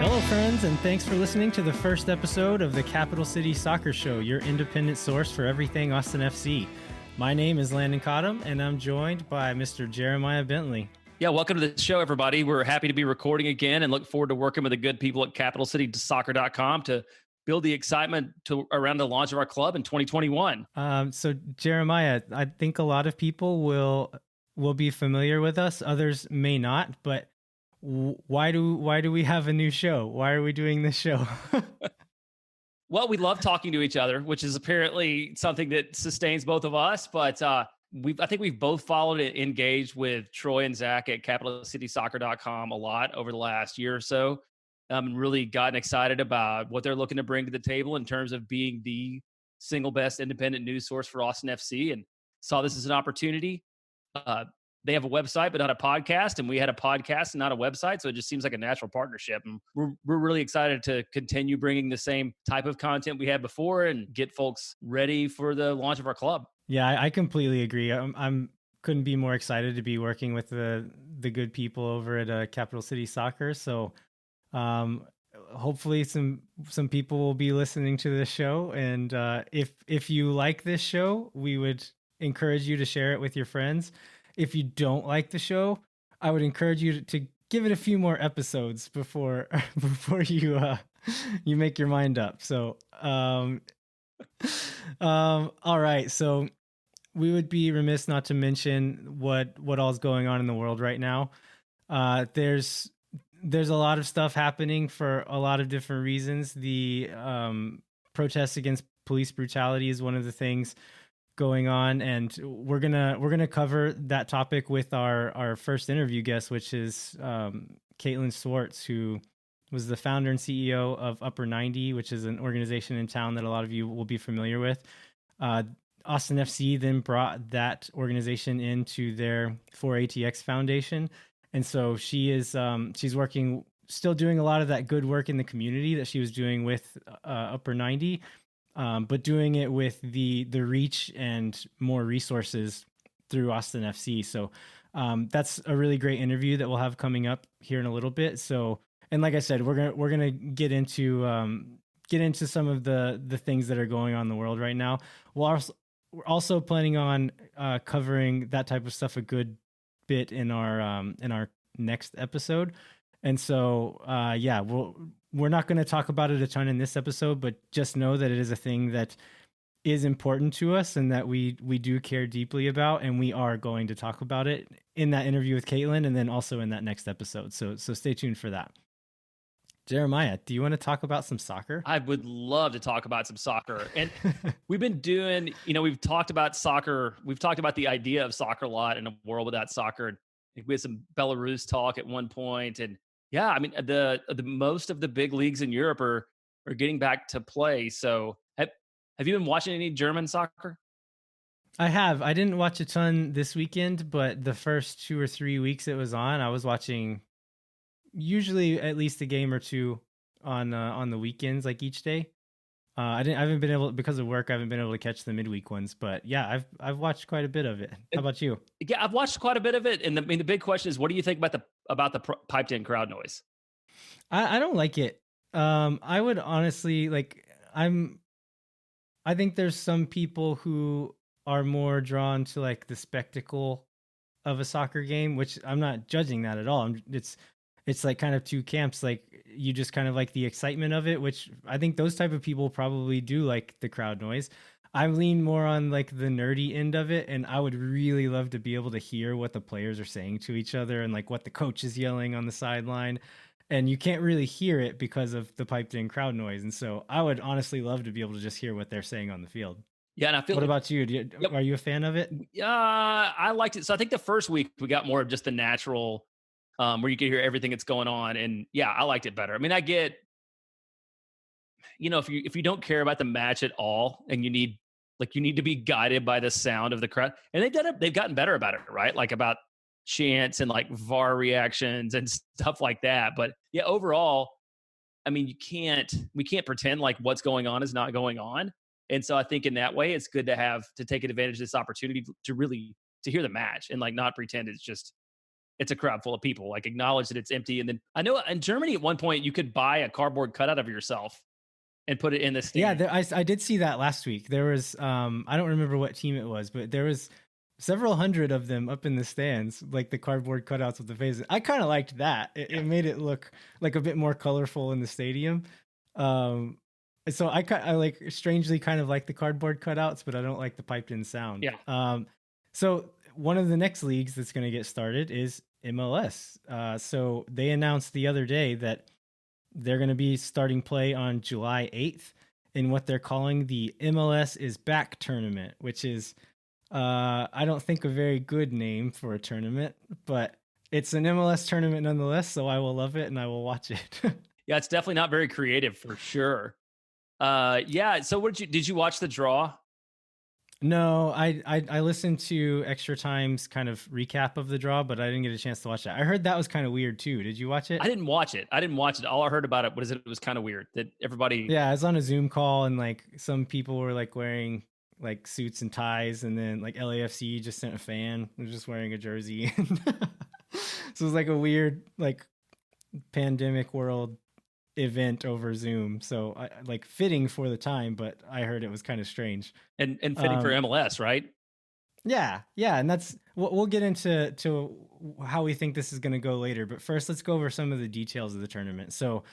Hello, friends, and thanks for listening to the first episode of the Capital City Soccer Show, your independent source for everything Austin FC. My name is Landon Cottom, and I'm joined by Mr. Jeremiah Bentley. Yeah, welcome to the show, everybody. We're happy to be recording again and look forward to working with the good people at CapitalCitySoccer.com to build the excitement around the launch of our club in 2021. So, Jeremiah, I think a lot of people will be familiar with us. Others may not, but why do we have a new show? Why are we doing this show? Well, we love talking to each other, which is apparently something that sustains both of us. But I think we've both followed and engaged with Troy and Zach at CapitalCitySoccer.com a lot over the last year or so. And really gotten excited about what they're looking to bring to the table in terms of being the single best independent news source for Austin FC, and saw this as an opportunity. They have a website, but not a podcast. And we had a podcast and not a website. So it just seems like a natural partnership. And we're really excited to continue bringing the same type of content we had before and get folks ready for the launch of our club. Yeah, I completely agree. I'm couldn't be more excited to be working with the good people over at Capital City Soccer. So hopefully some people will be listening to this show. And if you like this show, we would encourage you to share it with your friends. If you don't like the show, I would encourage you to give it a few more episodes before you make your mind up. So, all right. So we would be remiss not to mention what all's going on in the world right now. There's a lot of stuff happening for a lot of different reasons. The protests against police brutality is one of the things going on, and we're gonna cover that topic with our first interview guest, which is Kaitlin Swarts, who was the founder and CEO of Upper 90, which is an organization in town that a lot of you will be familiar with. Austin FC then brought that organization into their 4ATX Foundation, and so she is she's working, still doing a lot of that good work in the community that she was doing with Upper 90. But doing it with the reach and more resources through Austin FC. So that's a really great interview that we'll have coming up here in a little bit. So, and like I said, we're gonna get into some of the things that are going on in the world right now. We're also planning on covering that type of stuff a good bit in our next episode. And so, we're not going to talk about it a ton in this episode, but just know that it is a thing that is important to us and that we do care deeply about, and we are going to talk about it in that interview with Kaitlin and then also in that next episode. So stay tuned for that. Jeremiah, do you want to talk about some soccer? I would love to talk about some soccer. And we've been doing, we've talked about soccer. We've talked about the idea of soccer a lot in a world without soccer. And we had some Belarus talk at one point, and yeah, I mean, the most of the big leagues in Europe are getting back to play. So have you been watching any German soccer? I have. I didn't watch a ton this weekend, but the first 2 or 3 weeks it was on, I was watching usually at least a game or two on the weekends, like each day. I haven't been able, because of work, I haven't been able to catch the midweek ones, but yeah, I've watched quite a bit of it. How about you? Yeah, I've watched quite a bit of it. And the big question is, what do you think about the piped in crowd noise? I don't like it. I would honestly I think there's some people who are more drawn to like the spectacle of a soccer game, which I'm not judging that at all. It's like kind of two camps. Like you just kind of like the excitement of it, which I think those type of people probably do like the crowd noise. I lean more on like the nerdy end of it, and I would really love to be able to hear what the players are saying to each other and like what the coach is yelling on the sideline. And you can't really hear it because of the piped in crowd noise. And so I would honestly love to be able to just hear what they're saying on the field. Yeah, and I feel. What about you? Yep. Are you a fan of it? Yeah, I liked it. So I think the first week we got more of just the natural, where you could hear everything that's going on, and yeah, I liked it better. I mean, I get, if you don't care about the match at all, and you need to be guided by the sound of the crowd, and they've gotten better about it, right? Like about chants and like VAR reactions and stuff like that. But yeah, overall, I mean, we can't pretend like what's going on is not going on. And so I think in that way, it's good to take advantage of this opportunity to hear the match and like not pretend it's just it's a crowd full of people. Like acknowledge that it's empty. And then I know in Germany at one point you could buy a cardboard cutout of yourself and put it in the Yeah, stadium. I did see that last week. There was I don't remember what team it was, but there was several hundred of them up in the stands, like the cardboard cutouts with the faces. I kind of liked that. Yeah. It made it look like a bit more colorful in the stadium. Um, so I like strangely kind of like the cardboard cutouts, but I don't like the piped in sound. Yeah. So one of the next leagues that's going to get started is MLS. So they announced the other day that they're going to be starting play on July 8th in what they're calling the MLS is Back tournament, which is, I don't think a very good name for a tournament, but it's an MLS tournament nonetheless. So I will love it and I will watch it. Yeah. It's definitely not very creative for sure. Yeah. So what did you watch the draw? No, I listened to Extra Time's kind of recap of the draw, but I didn't get a chance to watch that. I heard that was kind of weird too. Did you watch it? I didn't watch it. All I heard about it was it was kind of weird that everybody. Yeah, I was on a Zoom call and like some people were like wearing like suits and ties, and then like LAFC just sent a fan who was just wearing a jersey. So it was like a weird like pandemic world event over Zoom. So I like fitting for the time, but I heard it was kind of strange. And fitting for MLS, right? Yeah, and that's we'll get into how we think this is going to go later. But first, let's go over some of the details of the tournament. So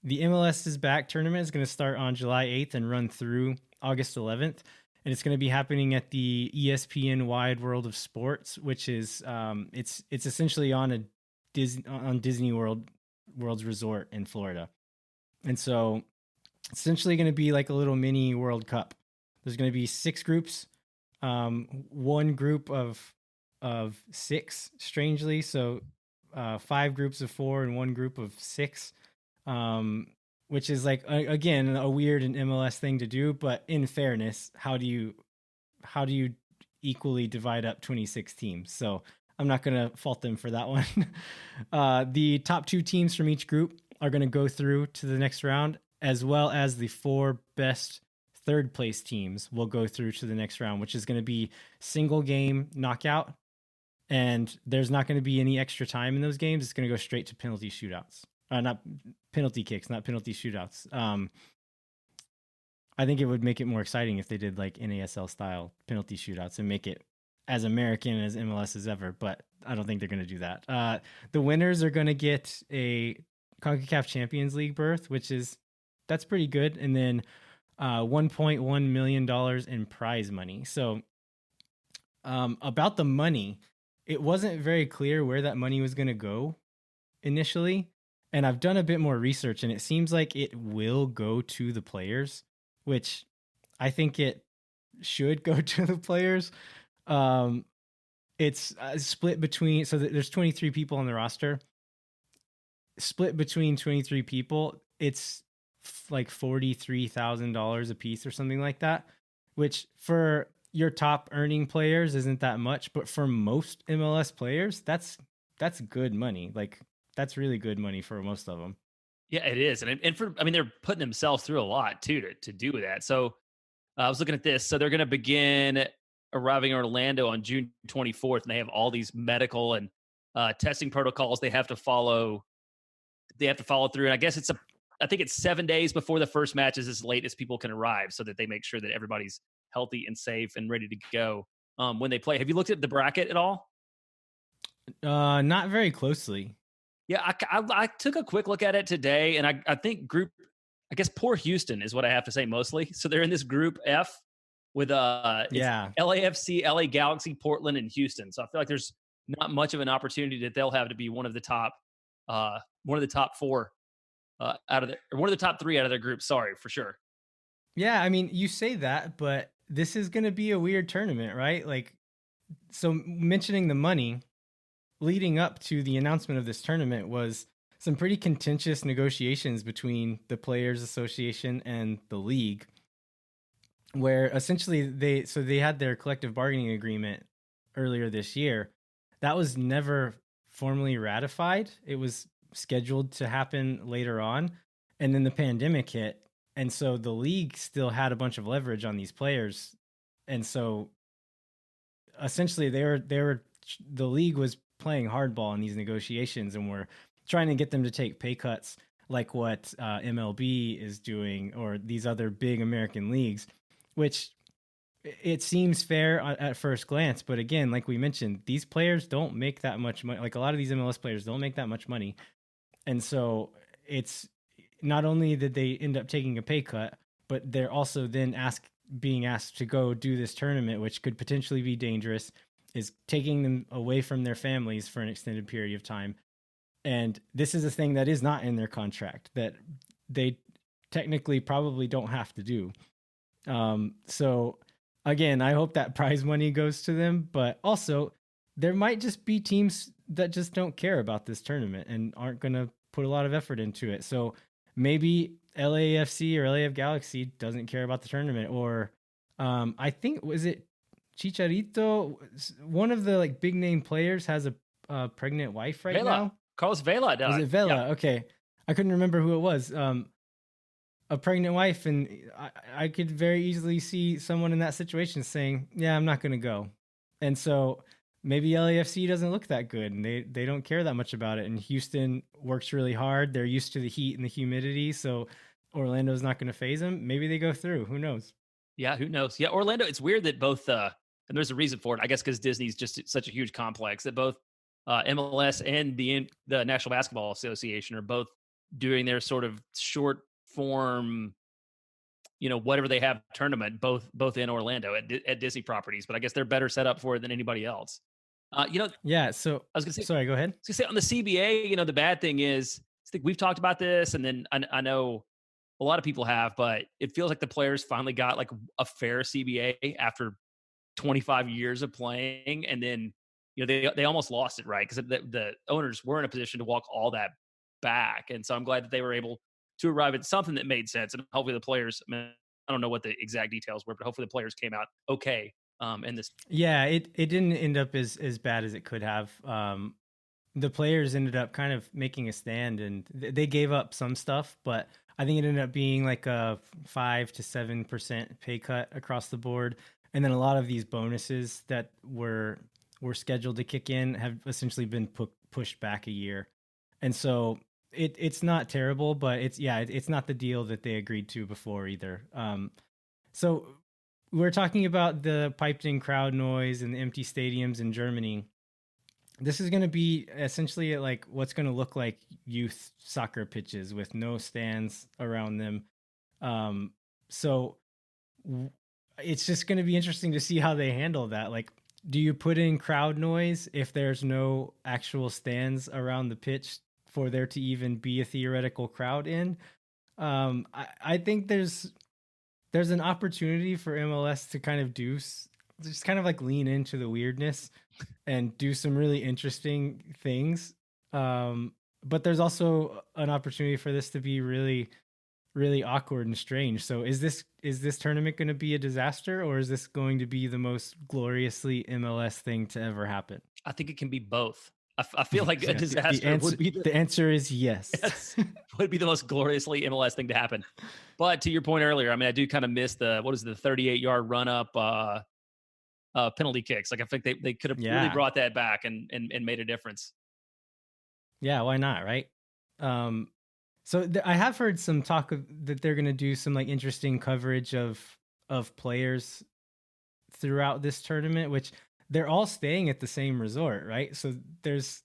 the MLS is Back tournament is going to start on July 8th and run through August 11th. And it's going to be happening at the ESPN Wide World of Sports, which is it's essentially on Disney World's resort in Florida. And so it's essentially going to be like a little mini World Cup. There's going to be 6 groups, one group of 6, strangely. So 5 groups of 4 and one group of 6, which is like again a weird and MLS thing to do. But in fairness, how do you equally divide up 26 teams? So I'm not going to fault them for that one. The top 2 teams from each group are going to go through to the next round, as well as the 4 best third place teams will go through to the next round, which is going to be single game knockout. And there's not going to be any extra time in those games. It's going to go straight to penalty shootouts. Not penalty kicks, not penalty shootouts. I think it would make it more exciting if they did like NASL style penalty shootouts and make it as American as MLS as ever, but I don't think they're going to do that. The winners are going to get a CONCACAF Champions League berth, that's pretty good. And then $1.1 million in prize money. So about the money, it wasn't very clear where that money was going to go initially. And I've done a bit more research, and it seems like it will go to the players, which I think it should go to the players. It's split between, so there's 23 people on the roster. Split between 23 people, it's like $43,000 a piece or something like that, which for your top earning players isn't that much, but for most MLS players, that's good money. Like that's really good money for most of them. Yeah, it is. And for, I mean, they're putting themselves through a lot too to do that. So I was looking at this. So they're going to begin arriving in Orlando on June 24th, and they have all these medical and testing protocols they have to follow. They have to follow through. And I guess I think it's 7 days before the first match is as late as people can arrive, so that they make sure that everybody's healthy and safe and ready to go when they play. Have you looked at the bracket at all? Not very closely. Yeah, I took a quick look at it today, and I think I guess poor Houston is what I have to say mostly. So they're in this group F with LAFC, LA Galaxy, Portland, and Houston. So I feel like there's not much of an opportunity that they'll have to be one of the top 4 out of or one of the top 3 out of their group. Sorry, for sure. Yeah, I mean, you say that, but this is going to be a weird tournament, right? Like, so mentioning the money leading up to the announcement of this tournament was some pretty contentious negotiations between the Players Association and the league, where essentially they had their collective bargaining agreement earlier this year. That was never formally ratified. It was scheduled to happen later on, and then the pandemic hit, and so the league still had a bunch of leverage on these players, and so essentially the league was playing hardball in these negotiations, and we're trying to get them to take pay cuts like what MLB is doing or these other big American leagues, which it seems fair at first glance. But again, like we mentioned, these players don't make that much money. Like a lot of these MLS players don't make that much money. And so it's not only that they end up taking a pay cut, but they're also then being asked to go do this tournament, which could potentially be dangerous, is taking them away from their families for an extended period of time. And this is a thing that is not in their contract that they technically probably don't have to do. So again, I hope that prize money goes to them, but also there might just be teams that just don't care about this tournament and aren't going to put a lot of effort into it. So maybe LAFC or LAF Galaxy doesn't care about the tournament, or I think was it Chicharito, one of the like big name players has a pregnant wife right Vela. now. Carlos Vela. Was it Vela? Yeah. Okay, I couldn't remember who it was. A pregnant wife, and I could very easily see someone in that situation saying, "Yeah, I'm not going to go," and so maybe LAFC doesn't look that good, and they don't care that much about it. And Houston works really hard; they're used to the heat and the humidity, so Orlando's not going to phase them. Maybe they go through. Who knows? Yeah, who knows? Yeah, Orlando. It's weird that both, and there's a reason for it. I guess because Disney's just such a huge complex that both MLS and the National Basketball Association are both doing their sort of short form, whatever they have tournament, both in Orlando at Disney properties. But I guess they're better set up for it than anybody else. Yeah. So I was gonna say, sorry. Go ahead. on the CBA, the bad thing is, I think we've talked about this, and then I know a lot of people have, but it feels like the players finally got like a fair CBA after 25 years of playing, and then they almost lost it, right? Because the owners were in a position to walk all that back, and so I'm glad that they were able to arrive at something that made sense, and hopefully the players. I don't know what the exact details were, but hopefully the players came out okay in this. Yeah, it didn't end up as bad as it could have. The players ended up kind of making a stand, and they gave up some stuff, but I think it ended up being like a 5 to 7% pay cut across the board, and then a lot of these bonuses that were scheduled to kick in have essentially been pushed back a year, and so it's not terrible, but it's not the deal that they agreed to before either. So we're talking about the piped in crowd noise and the empty stadiums in Germany. This is going to be essentially like what's going to look like youth soccer pitches with no stands around them. So it's just going to be interesting to see how they handle that. Like, do you put in crowd noise if there's no actual stands around the pitch for there to even be a theoretical crowd in? I think there's an opportunity for MLS to kind of just kind of like lean into the weirdness and do some really interesting things. But there's also an opportunity for this to be really, really awkward and strange. So is this tournament going to be a disaster, or is this going to be the most gloriously MLS thing to ever happen? I think it can be both. I feel like a disaster would be the answer is yes. Yes, would be the most gloriously MLS thing to happen. But to your point earlier, I mean, I do kind of miss the 38-yard run up penalty kicks. Like I think they could have really brought that back and made a difference. Yeah, why not, right? So I have heard some talk that they're going to do some like interesting coverage of players throughout this tournament, which they're all staying at the same resort, right? So there's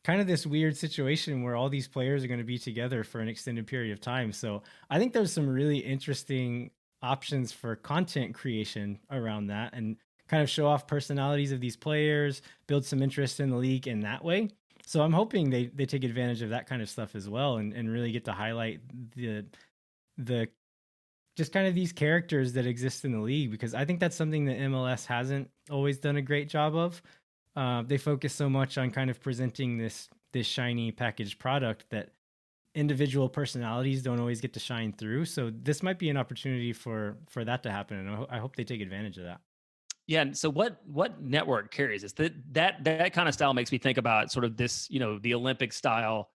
kind of this weird situation where all these players are going to be together for an extended period of time. So I think there's some really interesting options for content creation around that, and kind of show off personalities of these players, build some interest in the league in that way. So I'm hoping they take advantage of that kind of stuff as well, and really get to highlight the just kind of these characters that exist in the league, because I think that's something that MLS hasn't always done a great job of. They focus so much on kind of presenting this shiny packaged product that individual personalities don't always get to shine through. So this might be an opportunity for that to happen, and I hope they take advantage of that. Yeah. And so what network carries this? That kind of style makes me think about sort of this, the Olympic style,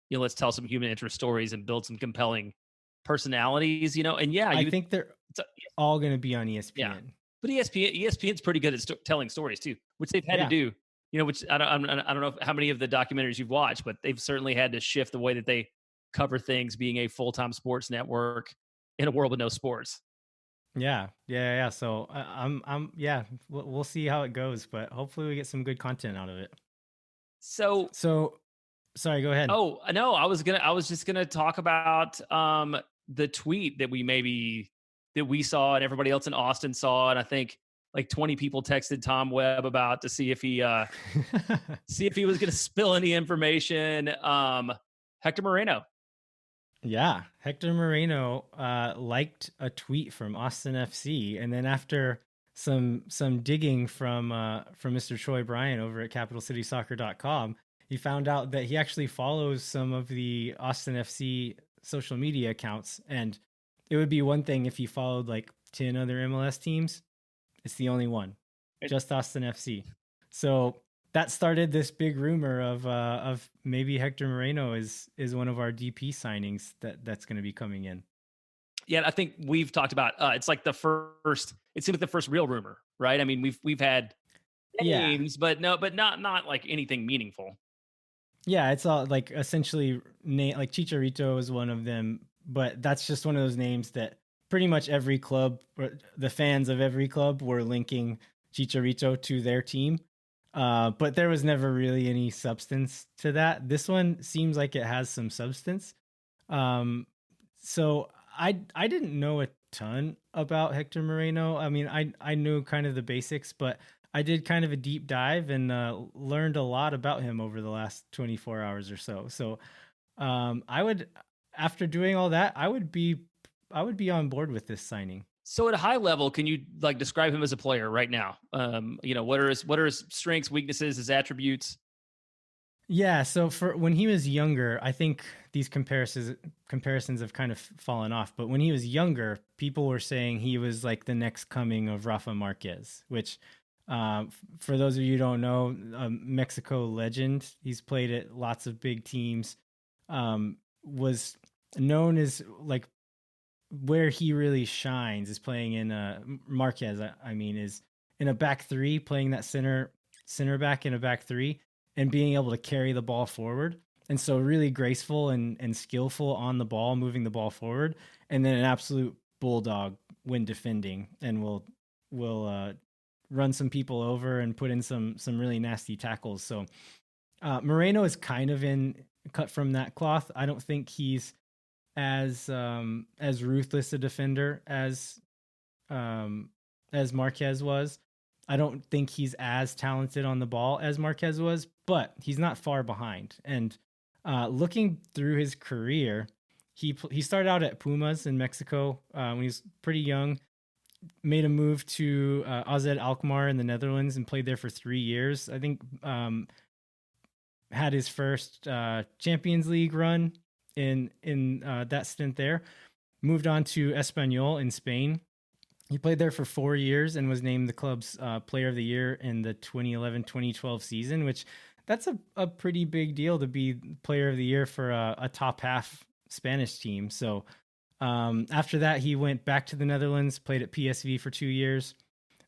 let's tell some human interest stories and build some compelling personalities, and I think they're all going to be on ESPN. Yeah. But ESPN's pretty good at telling stories too, which they've had to do which I don't know how many of the documentaries you've watched, but they've certainly had to shift the way that they cover things, being a full time sports network in a world with no sports. Yeah. So yeah, we'll see how it goes, but hopefully we get some good content out of it. So, So, sorry, go ahead. oh no, I was just gonna talk about the tweet that we saw and everybody else in Austin saw, and I think like 20 people texted Tom Webb about to see if he was gonna spill any information. Hector Moreno. Yeah, Hector Moreno liked a tweet from Austin FC, and then after some digging from Mr. Troy Bryan over at CapitalCitySoccer.com, he found out that he actually follows some of the Austin FC social media accounts, and it would be one thing if he followed like 10 other MLS teams. It's the only one, just Austin FC. So that started this big rumor of maybe Hector Moreno is one of our DP signings that's going to be coming in. Yeah, I think we've talked about it's like the first. It seems like the first real rumor, right? I mean, we've had Yeah, names, but no, but not like anything meaningful. yeah, it's all like essentially like Chicharito is one of them, but that's just one of those names that pretty much every club or the fans of every club were linking Chicharito to their team. But there was never really any substance to that. This one seems like it has some substance. Um, so I didn't know a ton about Hector Moreno. I mean, I knew kind of the basics, but I did kind of a deep dive and learned a lot about him over the last 24 hours or so. So I would, after doing all that, I would be on board with this signing. So at a high level, can you like describe him as a player right now? What are his strengths, weaknesses, his attributes? Yeah, so for when he was younger, I think these comparisons have kind of fallen off. But when he was younger, people were saying he was like the next coming of Rafa Marquez, which, for those of you who don't know, Mexico legend. He's played at lots of big teams. Was known as like where he really shines is playing in Marquez. I mean, is in a back three, playing that center back in a back three, and being able to carry the ball forward. And so, really graceful and skillful on the ball, moving the ball forward, and then an absolute bulldog when defending, and will run some people over and put in some really nasty tackles. So Moreno is kind of in cut from that cloth. I don't think he's as ruthless a defender as Marquez was. I don't think he's as talented on the ball as Marquez was, but he's not far behind. And looking through his career, he started out at Pumas in Mexico when he was pretty young. Made a move to AZ Alkmaar in the Netherlands and played there for 3 years. I think had his first Champions League run in that stint there. Moved on to Espanyol in Spain. He played there for 4 years and was named the club's player of the year in the 2011-2012 season, which that's a pretty big deal to be player of the year for a top half Spanish team. So after that, he went back to the Netherlands, played at PSV for 2 years,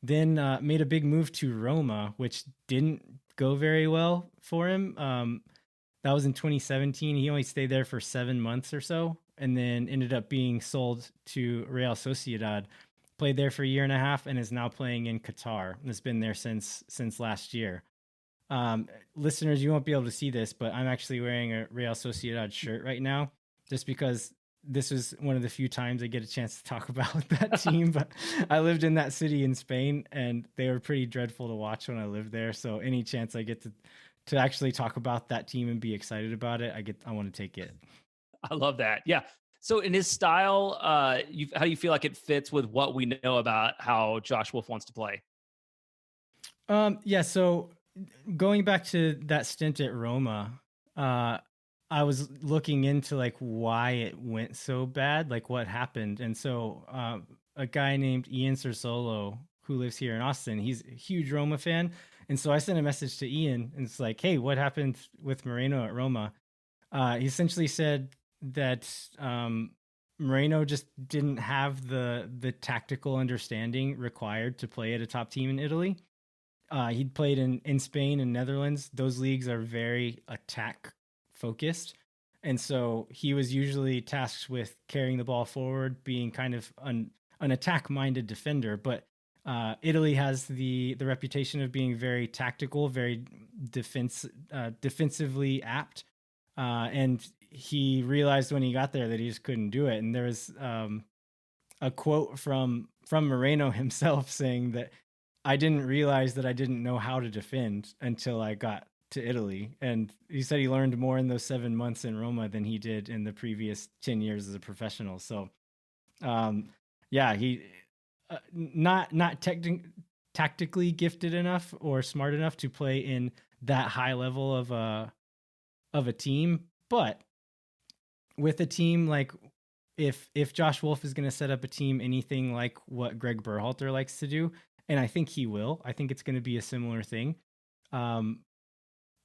then made a big move to Roma, which didn't go very well for him. That was in 2017. He only stayed there for 7 months or so, and then ended up being sold to Real Sociedad. Played there for a year and a half, and is now playing in Qatar. And has been there since last year. Listeners, you won't be able to see this, but I'm actually wearing a Real Sociedad shirt right now, just because this was one of the few times I get a chance to talk about that team. But I lived in that city in Spain, and they were pretty dreadful to watch when I lived there. So any chance I get to actually talk about that team and be excited about it, I want to take it. I love that. Yeah. So in his style, how do you feel like it fits with what we know about how Josh Wolf wants to play? Yeah. So going back to that stint at Roma, I was looking into like why it went so bad, like what happened, and so a guy named Ian Cersolo who lives here in Austin, he's a huge Roma fan, and so I sent a message to Ian, and it's like, hey, what happened with Moreno at Roma? He essentially said that Moreno just didn't have the tactical understanding required to play at a top team in Italy. He'd played in Spain and Netherlands. Those leagues are very attack focused. And so he was usually tasked with carrying the ball forward, being kind of an attack minded defender. But Italy has the reputation of being very tactical, very defensively apt. And he realized when he got there that he just couldn't do it. And there was a quote from Moreno himself saying that I didn't realize that I didn't know how to defend until I got to Italy. And he said he learned more in those 7 months in Roma than he did in the previous 10 years as a professional. So, um, yeah, he not tactically gifted enough or smart enough to play in that high level of a team, but with a team like if Josh Wolf is going to set up a team anything like what Greg Berhalter likes to do, and I think he will, I think it's going to be a similar thing. Um,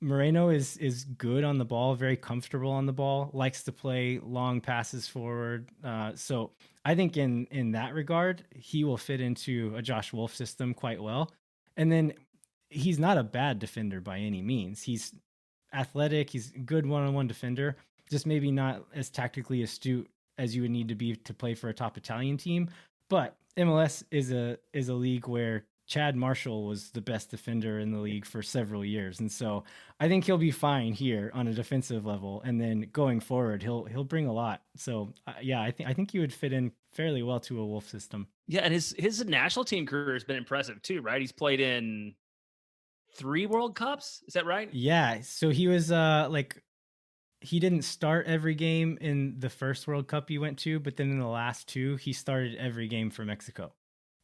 Moreno is good on the ball, very comfortable on the ball, likes to play long passes forward. So I think in that regard, he will fit into a Josh Wolf system quite well. And then he's not a bad defender by any means. He's athletic. He's a good one-on-one defender, just maybe not as tactically astute as you would need to be to play for a top Italian team. But MLS is a league where Chad Marshall was the best defender in the league for several years, and so I think he'll be fine here on a defensive level. And then going forward, he'll bring a lot. So yeah, I think he would fit in fairly well to a Wolf system. Yeah, and his national team career has been impressive too, right? He's played in 3 World Cups. Is that right? Yeah, so he was like he didn't start every game in the first World Cup he went to, but then in the last two, he started every game for Mexico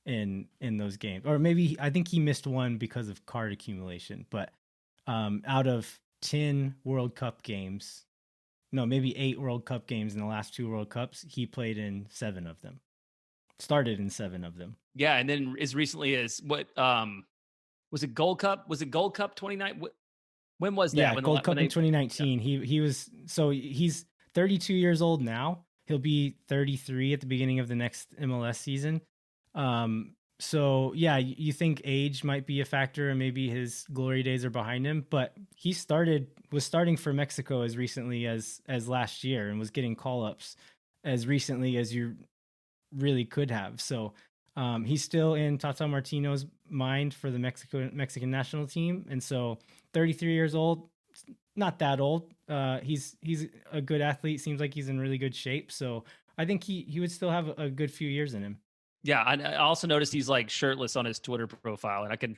in those games. Or maybe I think he missed one because of card accumulation. But out of 10 World Cup games, no, maybe 8 World Cup games in the last 2 World Cups, he played in 7 of them. Started in 7 of them. Yeah, and then as recently as what was it Gold Cup? Was it Gold Cup 29? When was that? Yeah, When Gold Cup in yeah. 2019. He was so he's 32 years old now. He'll be 33 at the beginning of the next MLS season. So yeah, you think age might be a factor, and maybe his glory days are behind him. But he was starting for Mexico as recently as last year, and was getting call ups as recently as you really could have. So he's still in Tata Martino's mind for the Mexican national team, and so 33 years old, not that old. He's a good athlete. Seems like he's in really good shape. So I think he would still have a good few years in him. Yeah, I also noticed he's like shirtless on his Twitter profile, and I can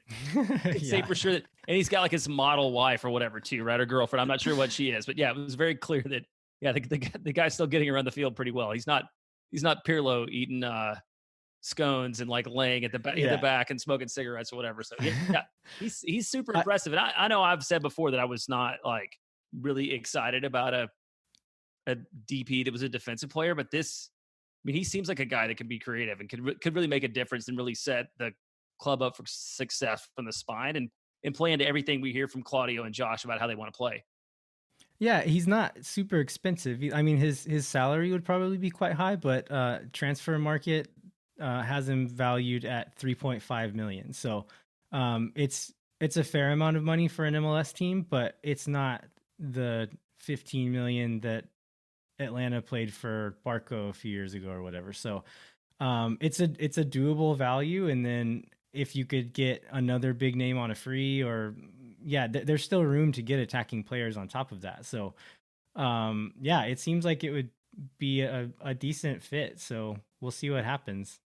say Yeah. for sure that, and he's got like his model wife or whatever too, right? Or girlfriend. I'm not sure what she is, but yeah, it was very clear that yeah, the guy's still getting around the field pretty well. He's not Pirlo eating scones and like laying at the Yeah. back and smoking cigarettes or whatever. So yeah, he's super I, impressive. And I know I've said before that I was not like really excited about a DP that was a defensive player, but this, I mean, he seems like a guy that can be creative and could really make a difference and really set the club up for success from the spine and play into everything we hear from Claudio and Josh about how they want to play. yeah, he's not super expensive. I mean, his salary would probably be quite high, but transfer market has him valued at 3.5 million. So it's a fair amount of money for an MLS team, but it's not the 15 million that Atlanta played for Barco a few years ago or whatever. So it's a doable value. And then if you could get another big name on a free, or yeah, there's still room to get attacking players on top of that. So yeah, it seems like it would be a decent fit. So we'll see what happens.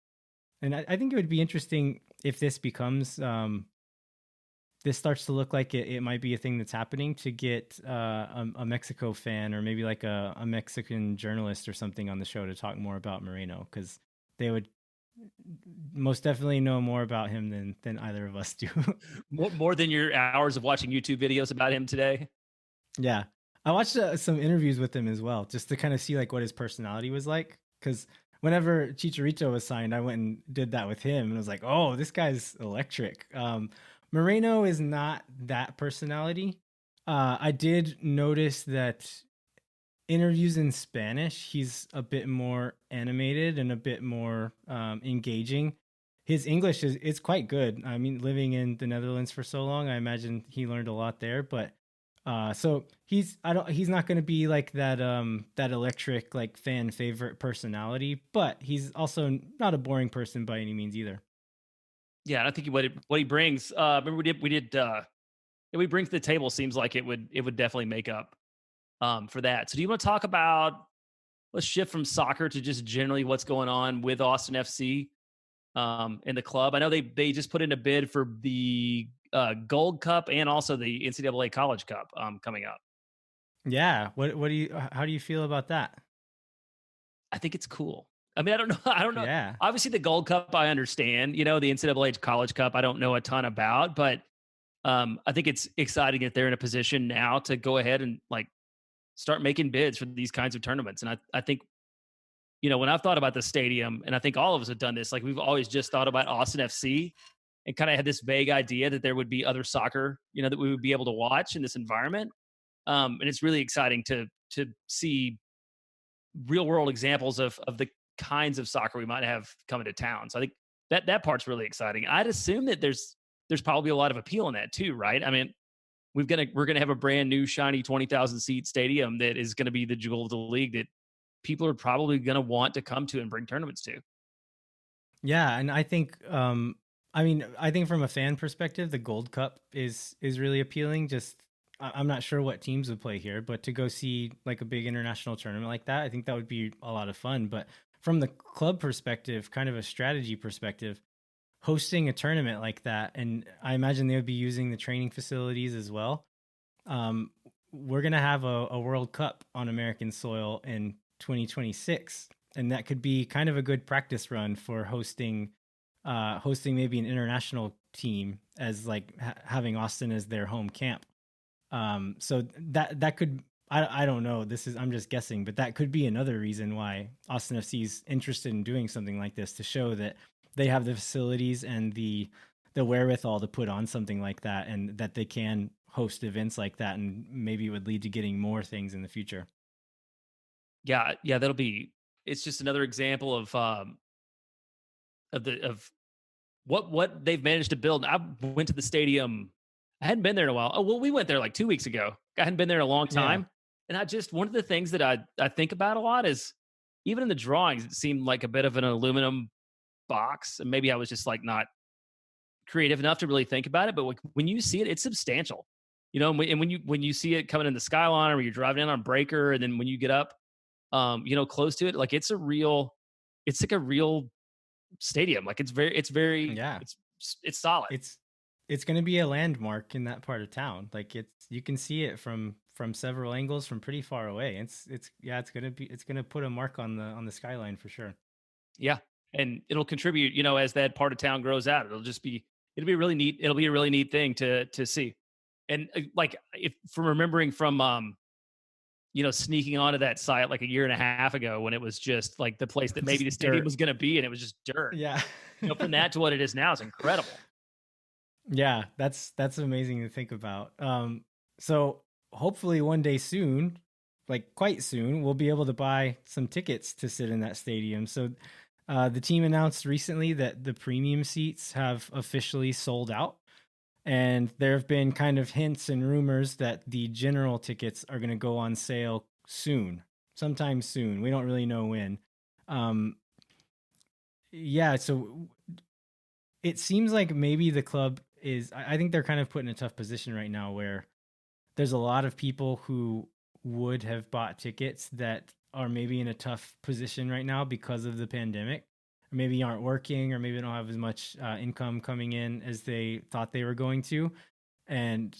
And I think it would be interesting if this becomes this starts to look like it might be a thing that's happening, to get a Mexico fan or maybe like a Mexican journalist or something on the show to talk more about Moreno, because they would most definitely know more about him than either of us do. More than your hours of watching YouTube videos about him today. Yeah, I watched some interviews with him as well, just to kind of see like what his personality was like. Because whenever Chicharito was signed, I went and did that with him, and was like, oh, this guy's electric. Moreno is not that personality. I did notice that interviews in Spanish, he's a bit more animated and a bit more engaging. his English is it's quite good. I mean, living in the Netherlands for so long, I imagine he learned a lot there. But so he's not going to be like that electric like fan favorite personality, but he's also not a boring person by any means either. Yeah, and I think what he brings. Remember we did what he brings to the table seems like it would definitely make up for that. So do you want to talk about? Let's shift from soccer to just generally what's going on with Austin FC in the club. I know they just put in a bid for the Gold Cup and also the NCAA College Cup coming up. Yeah. What do you how do you feel about that? I think it's cool. I mean, I don't know. I don't know. Yeah. Obviously, the Gold Cup, I understand. The NCAA College Cup, I don't know a ton about, but I think it's exciting that they're in a position now to go ahead and like start making bids for these kinds of tournaments. And I think when I've thought about the stadium, and I think all of us have done this, like we've always just thought about Austin FC and kind of had this vague idea that there would be other soccer, that we would be able to watch in this environment. And it's really exciting to see real world examples of the kinds of soccer we might have coming to town. So I think that part's really exciting. I'd assume that there's probably a lot of appeal in that too, right? I mean, we're gonna have a brand new shiny 20,000 seat stadium that is going to be the jewel of the league that people are probably going to want to come to and bring tournaments to. Yeah, and I think I mean, I think from a fan perspective, the Gold Cup is really appealing. Just I'm not sure what teams would play here, but to go see like a big international tournament like that, I think that would be a lot of fun. But from the club perspective, kind of a strategy perspective, hosting a tournament like that, and I imagine they would be using the training facilities as well. Um, we're gonna have a World Cup on American soil in 2026, and that could be kind of a good practice run for hosting maybe an international team as like having Austin as their home camp. So that could I don't know. This is I'm just guessing, but that could be another reason why Austin FC is interested in doing something like this to show that they have the facilities and the wherewithal to put on something like that, and that they can host events like that, and maybe it would lead to getting more things in the future. Yeah, yeah, that'll be. It's just another example of what they've managed to build. I went to the stadium. I hadn't been there in a while. Oh well, we went there like 2 weeks ago. I hadn't been there in a long Yeah, time, and one of the things that I think about a lot is even in the drawings, it seemed like a bit of an aluminum box, and maybe I was just like not creative enough to really think about it. But like, when you see it, it's substantial. And when you see it coming in the skyline, or when you're driving in on Breaker, and then when you get up, close to it, like it's like a real stadium. Like yeah. it's solid. It's it's going to be a landmark in that part of town. Like you can see it from several angles from pretty far away. It's yeah, it's going to put a mark on the skyline for sure. Yeah. And it'll contribute, as that part of town grows out. It'll be really neat. It'll be a really neat thing to see. And like if from remembering from sneaking onto that site like a year and a half ago when it was just like the place that maybe the Just stadium dirt. was going to be and it was just dirt. Yeah. From that to what it is now is incredible. Yeah, that's amazing to think about. So hopefully one day soon, like quite soon, we'll be able to buy some tickets to sit in that stadium. So the team announced recently that the premium seats have officially sold out, and there have been kind of hints and rumors that the general tickets are going to go on sale soon, sometime soon. We don't really know when. Um, yeah, so it seems like maybe the club is I think they're kind of put in a tough position right now where there's a lot of people who would have bought tickets that are maybe in a tough position right now because of the pandemic, or maybe aren't working, or maybe don't have as much income coming in as they thought they were going to. And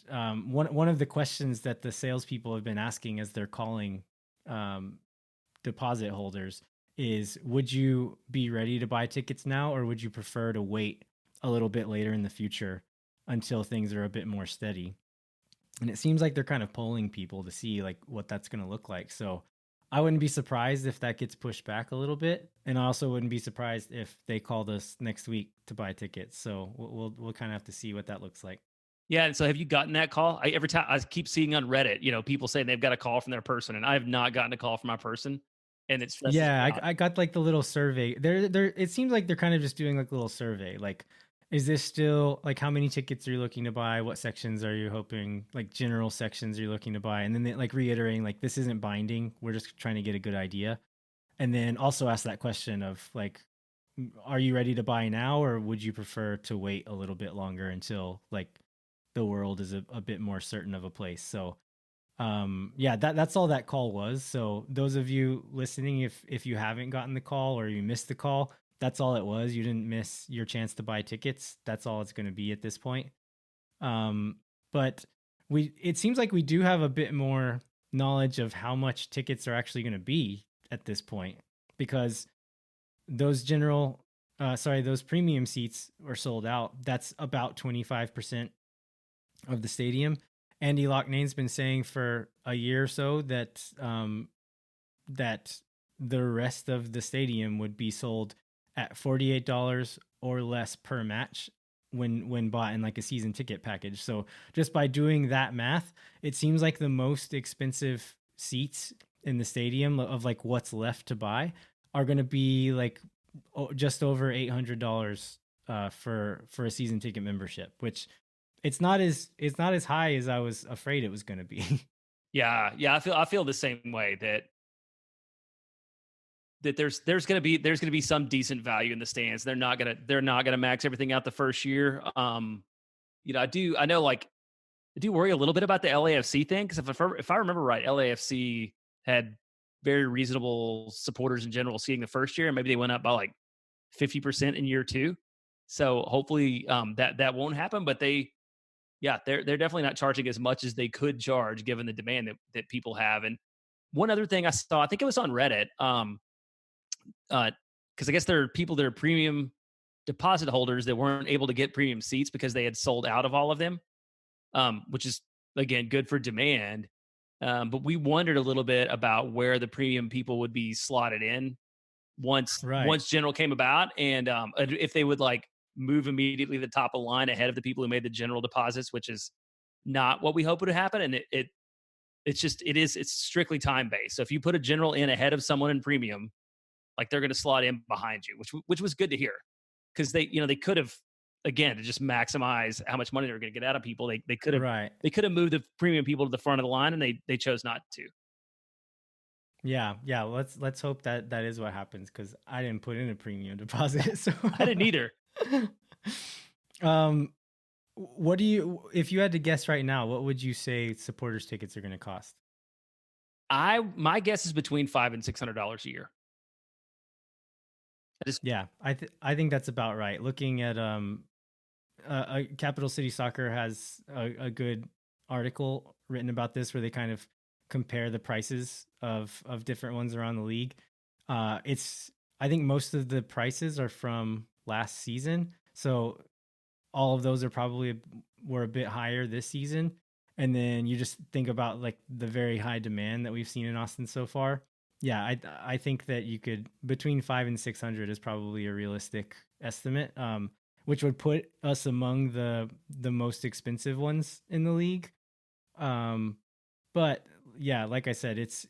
one of the questions that the salespeople have been asking as they're calling um, deposit holders is, would you be ready to buy tickets now, or would you prefer to wait a little bit later in the future until things are a bit more steady? And it seems like they're kind of polling people to see like what that's going to look like. So I wouldn't be surprised if that gets pushed back a little bit, and I also wouldn't be surprised if they called us next week to buy tickets. So we'll kind of have to see what that looks like. Yeah. And so have you gotten that call? Every time I keep seeing on Reddit, people saying they've got a call from their person, and I have not gotten a call from my person. and it stresses Yeah, me out. I got like the little survey. It seems like they're kind of just doing like a little survey. Like, is this still like how many tickets are you looking to buy? What sections are you hoping, like general sections are you looking to buy? And then they like reiterating like this isn't binding. We're just trying to get a good idea. And then also ask that question of like, are you ready to buy now, or would you prefer to wait a little bit longer until like the world is a bit more certain of a place? So yeah, that's all that call was. So those of you listening, if you haven't gotten the call or you missed the call, that's all it was. You didn't miss your chance to buy tickets. That's all it's going to be at this point. um but it seems like we do have a bit more knowledge of how much tickets are actually going to be at this point, because those those premium seats were sold out. That's about 25% of the stadium. Andy Lochnane's been saying for a year or so that that the rest of the stadium would be sold at $48 or less per match when bought in like a season ticket package. So just by doing that math, it seems like the most expensive seats in the stadium of like what's left to buy are going to be like just over $800 for a season ticket membership, which it's not as high as I was afraid it was going to be. Yeah, yeah, I feel the same way that there's gonna be some decent value in the stands. They're not gonna max everything out the first year. You know, I know like I do worry a little bit about the LAFC thing because if I remember right, LAFC had very reasonable supporters in general seeing the first year, and maybe they went up by like 50% in year two. So hopefully that won't happen. But they're definitely not charging as much as they could charge given the demand that people have. And one other thing I saw, I think it was on Reddit, because I guess there are people that are premium deposit holders that weren't able to get premium seats because they had sold out of all of them, which is again good for demand. But we wondered a little bit about where the premium people would be slotted in Right. once general came about, and if they would like move immediately to the top of the line ahead of the people who made the general deposits, which is not what we hope would happen. And it's strictly time based. So if you put a general in ahead of someone in premium, like they're going to slot in behind you, which was good to hear because they could have, again, to just maximize how much money they were going to get out of people. Right. They could have moved the premium people to the front of the line, and they chose not to. Yeah. Yeah. Let's hope that that is what happens, because I didn't put in a premium deposit. So I didn't either. um what do you, if you had to guess right now, what would you say supporters tickets are going to cost? My guess is between $500 and $600 a year. I just Yeah, I think that's about right. Looking at Capital City Soccer has a good article written about this where they kind of compare the prices of different ones around the league. It's I think most of the prices are from last season, so all of those are probably were a bit higher this season. And then you just think about like the very high demand that we've seen in Austin so far. Yeah, I think that you could between 5 and 600 is probably a realistic estimate, which would put us among the most expensive ones in the league. Um, but yeah, like I said, it's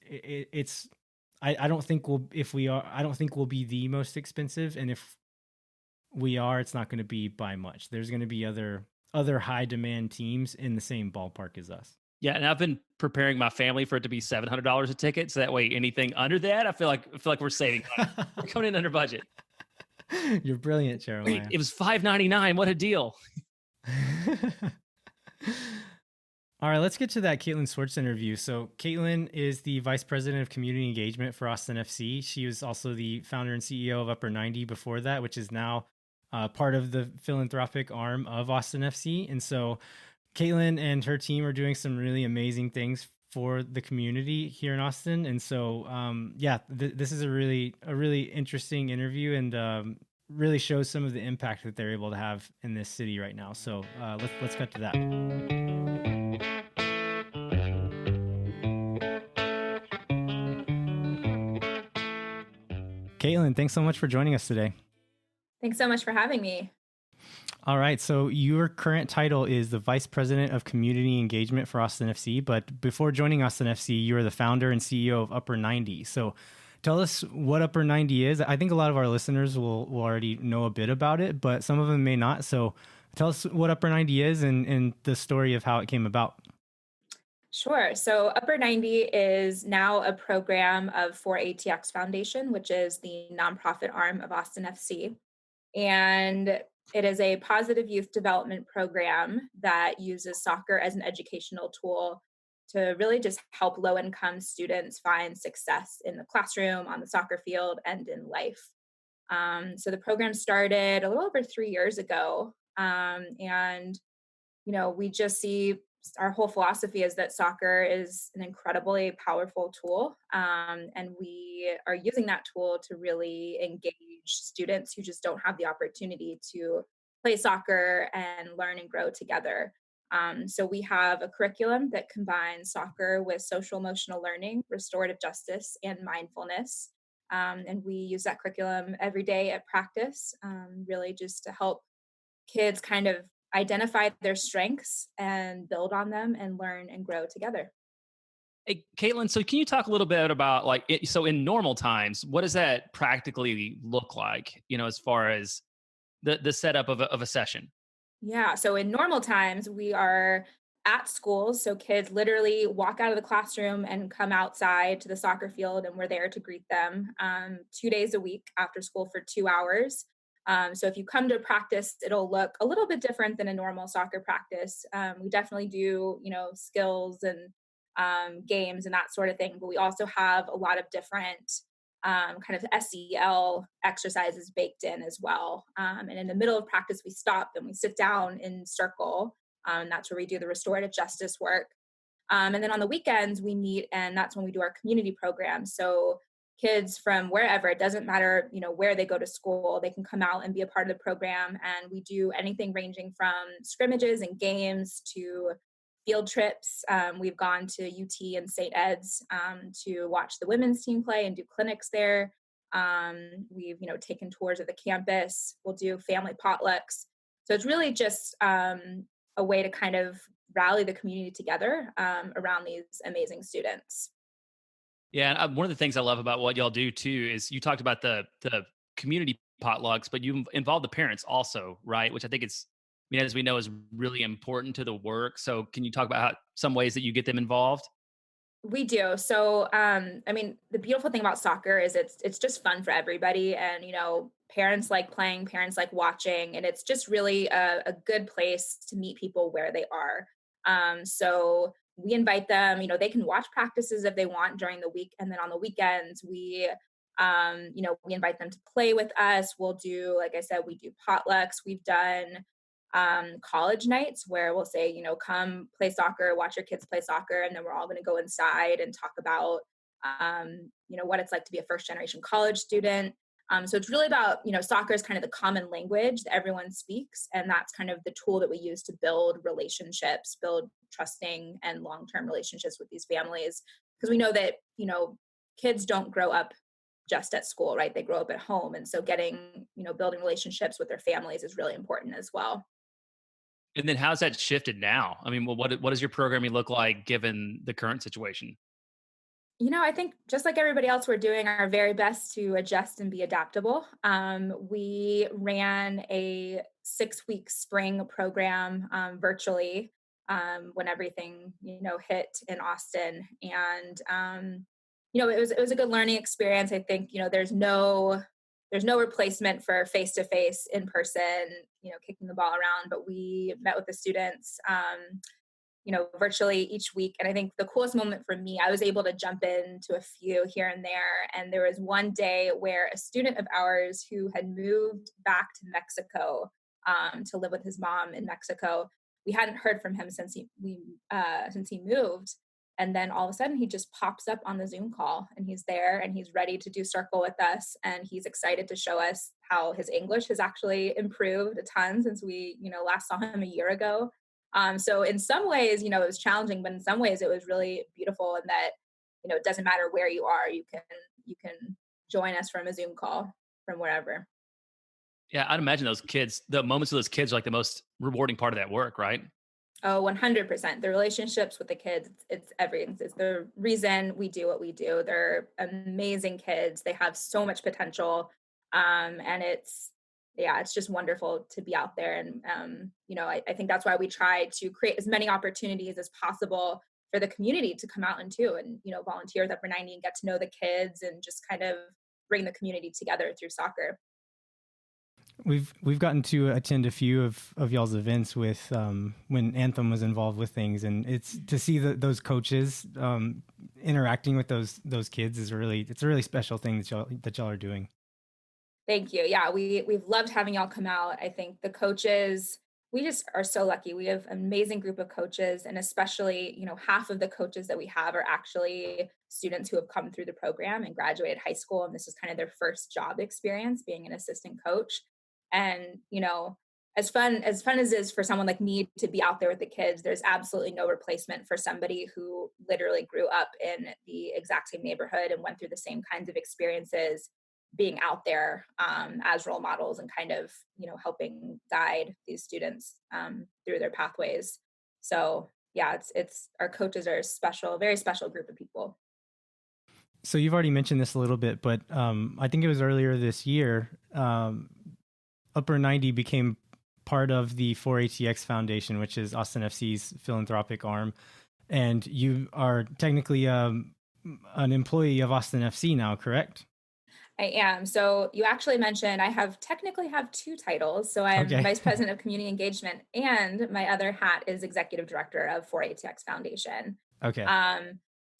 I don't think we'll if we are I don't think we'll be the most expensive, and if we are, it's not going to be by much. There's going to be other high demand teams in the same ballpark as us. Yeah, and I've been preparing my family for it to be $700 a ticket, so that way anything under that, I feel like we're saving money. We're coming in under budget. You're brilliant, Wait, Jeremiah. it was $599. What a deal! All right, let's get to that Kaitlin Swarts interview. So, Kaitlin is the vice president of community engagement for Austin FC. She was also the founder and CEO of Upper 90 before that, which is now part of the philanthropic arm of Austin FC. And so, Kaitlin and her team are doing some really amazing things for the community here in Austin. And so, this is a really interesting interview, and really shows some of the impact that they're able to have in this city right now. So, let's cut to that. Kaitlin, thanks so much for joining us today. Thanks so much for having me. All right, so your current title is the Vice President of Community Engagement for Austin FC, but before joining Austin FC, you were the founder and CEO of Upper 90. So Tell us what Upper 90 is. I think a lot of our listeners will already know a bit about it, but some of them may not. So tell us what Upper 90 is and the story of how it came about. Sure. So Upper 90 is now a program of 4ATX Foundation, which is the nonprofit arm of Austin FC. And it is a positive youth development program that uses soccer as an educational tool to really just help low income students find success in the classroom, on the soccer field, and in life. So the program started a little over 3 years ago. And we just see our whole philosophy is that soccer is an incredibly powerful tool. And we are using that tool to really engage students who just don't have the opportunity to play soccer and learn and grow together. So we have a curriculum that combines soccer with social emotional learning, restorative justice, and mindfulness. And we use that curriculum every day at practice, really just to help kids kind of identify their strengths and build on them and learn and grow together. Hey, Kaitlin, so can you talk a little bit about so in normal times, what does that practically look like, as far as the setup of a session? Yeah, so in normal times, we are at schools. So kids literally walk out of the classroom and come outside to the soccer field, and we're there to greet them 2 days a week after school for 2 hours. So if you come to practice, it'll look a little bit different than a normal soccer practice. We definitely do, skills and games and that sort of thing, but we also have a lot of different kind of SEL exercises baked in as well. And in the middle of practice, we stop and we sit down in circle. That's where we do the restorative justice work. And then on the weekends, we meet, and that's when we do our community program. So kids from wherever, it doesn't matter, where they go to school, they can come out and be a part of the program. And we do anything ranging from scrimmages and games to field trips. We've gone to UT and St. Ed's to watch the women's team play and do clinics there. We've, taken tours of the campus. We'll do family potlucks. So it's really just a way to kind of rally the community together around these amazing students. Yeah, and one of the things I love about what y'all do too is you talked about the community potlucks, but you involve the parents also, right? Which I think as we know, is really important to the work. So, can you talk about some ways that you get them involved? We do. So, the beautiful thing about soccer is it's just fun for everybody, and parents like playing, parents like watching, and it's just really a good place to meet people where they are. So we invite them. They can watch practices if they want during the week, and then on the weekends we invite them to play with us. We'll do, like I said, we do potlucks. We've done college nights where we'll say, come play soccer, watch your kids play soccer, and then we're all going to go inside and talk about, what it's like to be a first generation college student. So it's really about, soccer is kind of the common language that everyone speaks, and that's kind of the tool that we use to build relationships, build trusting and long-term relationships with these families, because we know that, kids don't grow up just at school, right? They grow up at home, and so building relationships with their families is really important as well. And then how's that shifted now? I mean, what does your programming look like given the current situation? I think just like everybody else, we're doing our very best to adjust and be adaptable. We ran a 6-week spring program virtually when everything hit in Austin, and it was a good learning experience. I think there's no replacement for face to face, in person, kicking the ball around. But we met with the students virtually each week. And I think the coolest moment for me, I was able to jump into a few here and there. And there was one day where a student of ours who had moved back to Mexico to live with his mom in Mexico, we hadn't heard from him since he moved. And then all of a sudden he just pops up on the Zoom call, and he's there and he's ready to do circle with us. And he's excited to show us how his English has actually improved a ton since we, last saw him a year ago. So in some ways, it was challenging, but in some ways it was really beautiful in that, it doesn't matter where you are, you can join us from a Zoom call from wherever. Yeah, I'd imagine the moments of those kids are like the most rewarding part of that work, right? Oh, 100%. The relationships with the kids, it's everything. It's the reason we do what we do. They're amazing kids. They have so much potential. And yeah, it's just wonderful to be out there. And, I think that's why we try to create as many opportunities as possible for the community to come out and volunteer with Upper 90 and get to know the kids and just kind of bring the community together through soccer. We've gotten to attend a few of y'all's events with when Anthem was involved with things, and it's to see those coaches interacting with those kids it's a really special thing that y'all are doing. Thank you. Yeah, we've loved having y'all come out. I think the coaches, we just are so lucky. We have an amazing group of coaches, and especially, half of the coaches that we have are actually students who have come through the program and graduated high school, and this is kind of their first job experience being an assistant coach. And, as it is for someone like me to be out there with the kids, there's absolutely no replacement for somebody who literally grew up in the exact same neighborhood and went through the same kinds of experiences being out there as role models and kind of helping guide these students through their pathways. So yeah, it's our coaches are a special, very special group of people. So you've already mentioned this a little bit, but I think it was earlier this year, Upper 90 became part of the 4ATX Foundation, which is Austin FC's philanthropic arm, and you are technically an employee of Austin FC now, correct? I am. So you actually mentioned I technically have two titles. So I'm Okay. Vice President of Community Engagement, and my other hat is Executive Director of 4ATX Foundation. Okay.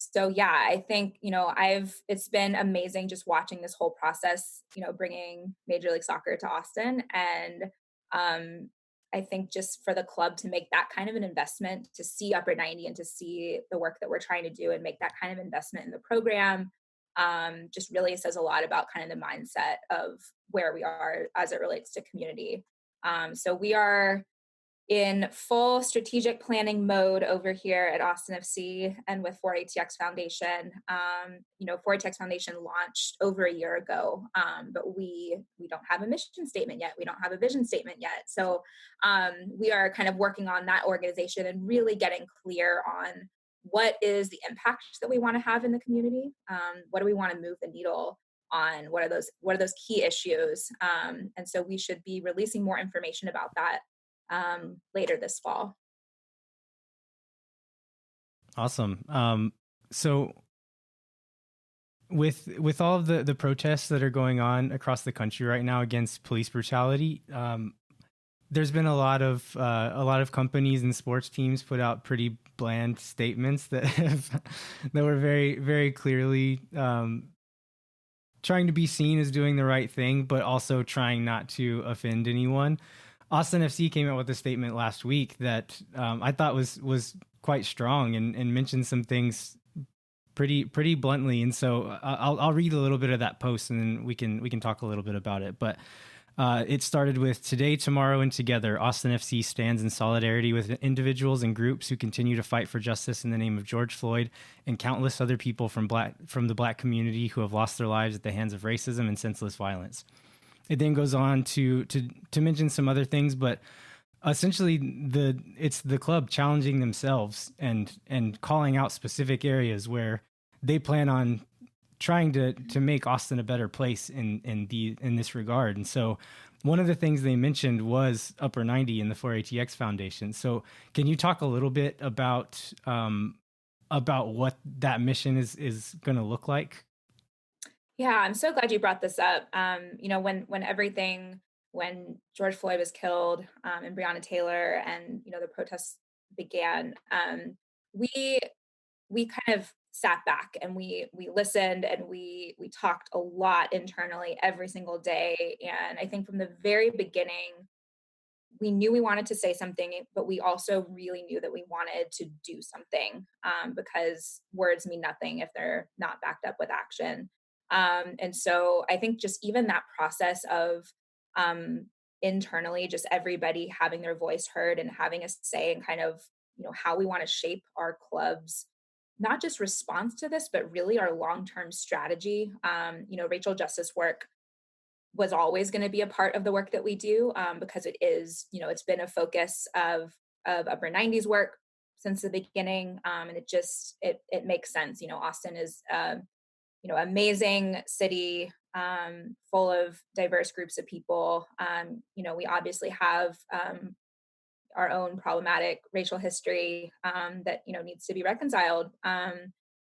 So yeah, I think, it's been amazing just watching this whole process, bringing Major League Soccer to Austin. And I think just for the club to make that kind of an investment, to see Upper 90 and to see the work that we're trying to do and make that kind of investment in the program, just really says a lot about kind of the mindset of where we are as it relates to community. So we are in full strategic planning mode over here at Austin FC and with 4ATX Foundation. 4ATX Foundation launched over a year ago, but we don't have a mission statement yet. We don't have a vision statement yet. So we are kind of working on that organization and really getting clear on what is the impact that we want to have in the community. What do we want to move the needle on? What are those key issues? And so we should be releasing more information about that later this fall. Awesome. So with all of the protests that are going on across the country right now against police brutality, there's been a lot of companies and sports teams put out pretty bland statements that were very, very clearly trying to be seen as doing the right thing, but also trying not to offend anyone. Austin FC came out with a statement last week that I thought was quite strong and mentioned some things pretty bluntly. And so I'll read a little bit of that post and then we can talk a little bit about it. But it started with, "Today, tomorrow, and together, Austin FC stands in solidarity with individuals and groups who continue to fight for justice in the name of George Floyd and countless other people from the Black community who have lost their lives at the hands of racism and senseless violence." It then goes on to mention some other things, but essentially it's the club challenging themselves and calling out specific areas where they plan on trying to make Austin a better place in this regard. And so one of the things they mentioned was Upper 90 and the 4ATX Foundation. So can you talk a little bit about what that mission is going to look like? Yeah, I'm so glad you brought this up. When George Floyd was killed, and Breonna Taylor, and the protests began, we kind of sat back and we listened and we talked a lot internally every single day. And I think from the very beginning, we knew we wanted to say something, but we also really knew that we wanted to do something, because words mean nothing if they're not backed up with action. And so I think just even that process of internally, just everybody having their voice heard and having a say in kind of, how we want to shape our club's, not just response to this, but really our long-term strategy. Racial justice work was always going to be a part of the work that we do, because it is, it's been a focus of of Upper 90s work since the beginning. And it makes sense. Austin is amazing city, full of diverse groups of people. We obviously have our own problematic racial history that needs to be reconciled.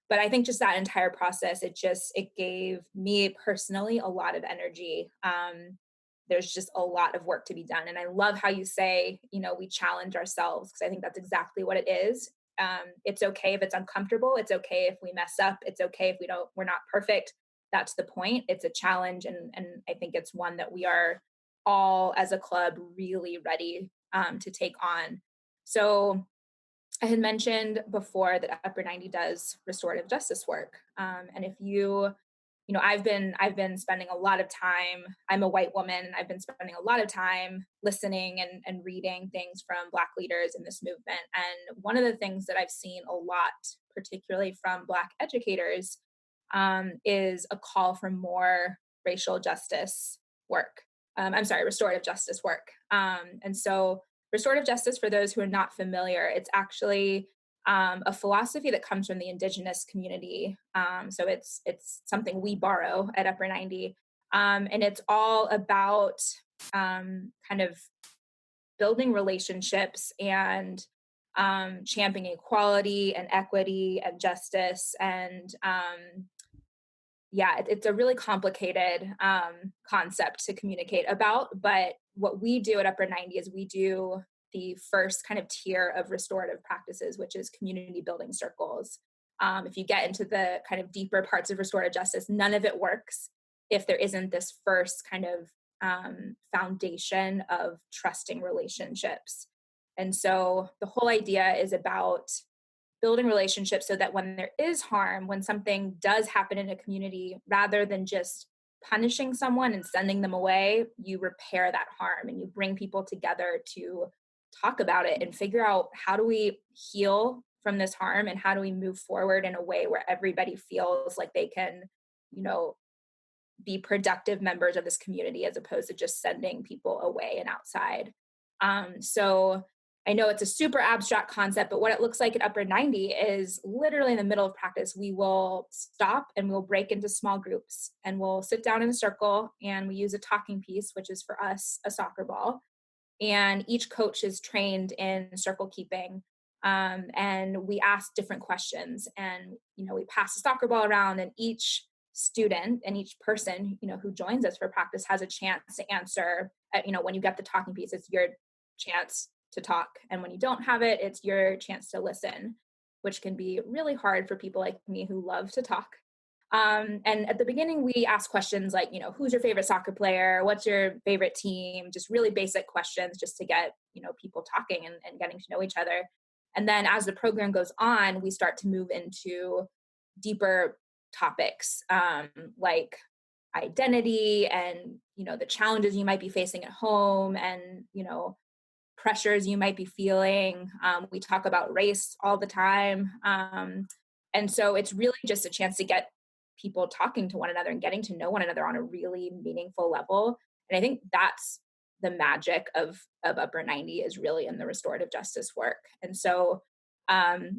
But I think just that entire process, it gave me personally a lot of energy. There's just a lot of work to be done, and I love how you say, we challenge ourselves, because I think that's exactly what it is. It's okay if it's uncomfortable. It's okay if we mess up. It's okay if we're not perfect. That's the point. It's a challenge, and I think it's one that we are all as a club really ready to take on. So I had mentioned before that Upper 90 does restorative justice work. And if I've been spending a lot of time, I'm a white woman, and I've been spending a lot of time listening and reading things from Black leaders in this movement. And one of the things that I've seen a lot, particularly from Black educators, is a call for more racial justice work. Restorative justice work. And so restorative justice, for those who are not familiar, it's actually a philosophy that comes from the Indigenous community. So it's something we borrow at Upper 90. And it's all about kind of building relationships and championing equality and equity and justice. And it's a really complicated concept to communicate about. But what we do at Upper 90 is we do the first kind of tier of restorative practices, which is community building circles. If you get into the kind of deeper parts of restorative justice, none of it works if there isn't this first kind of foundation of trusting relationships. And so the whole idea is about building relationships so that when there is harm, when something does happen in a community, rather than just punishing someone and sending them away, you repair that harm and you bring people together to talk about it and figure out, how do we heal from this harm, and how do we move forward in a way where everybody feels like they can, be productive members of this community, as opposed to just sending people away and outside. So I know it's a super abstract concept, but what it looks like at Upper 90 is literally in the middle of practice, we will stop and we'll break into small groups, and we'll sit down in a circle, and we use a talking piece, which is for us a soccer ball. And each coach is trained in circle keeping. And we ask different questions, and, we pass the soccer ball around, and each student and each person, who joins us for practice has a chance to answer. When you get the talking piece, it's your chance to talk. And when you don't have it, it's your chance to listen, which can be really hard for people like me who love to talk. And at the beginning, we ask questions like, who's your favorite soccer player? What's your favorite team? Just really basic questions, just to get, people talking and getting to know each other. And then as the program goes on, we start to move into deeper topics, like identity and, the challenges you might be facing at home, and, pressures you might be feeling. We talk about race all the time. And so it's really just a chance to get people talking to one another and getting to know one another on a really meaningful level. And I think that's the magic of Upper 90, is really in the restorative justice work. And so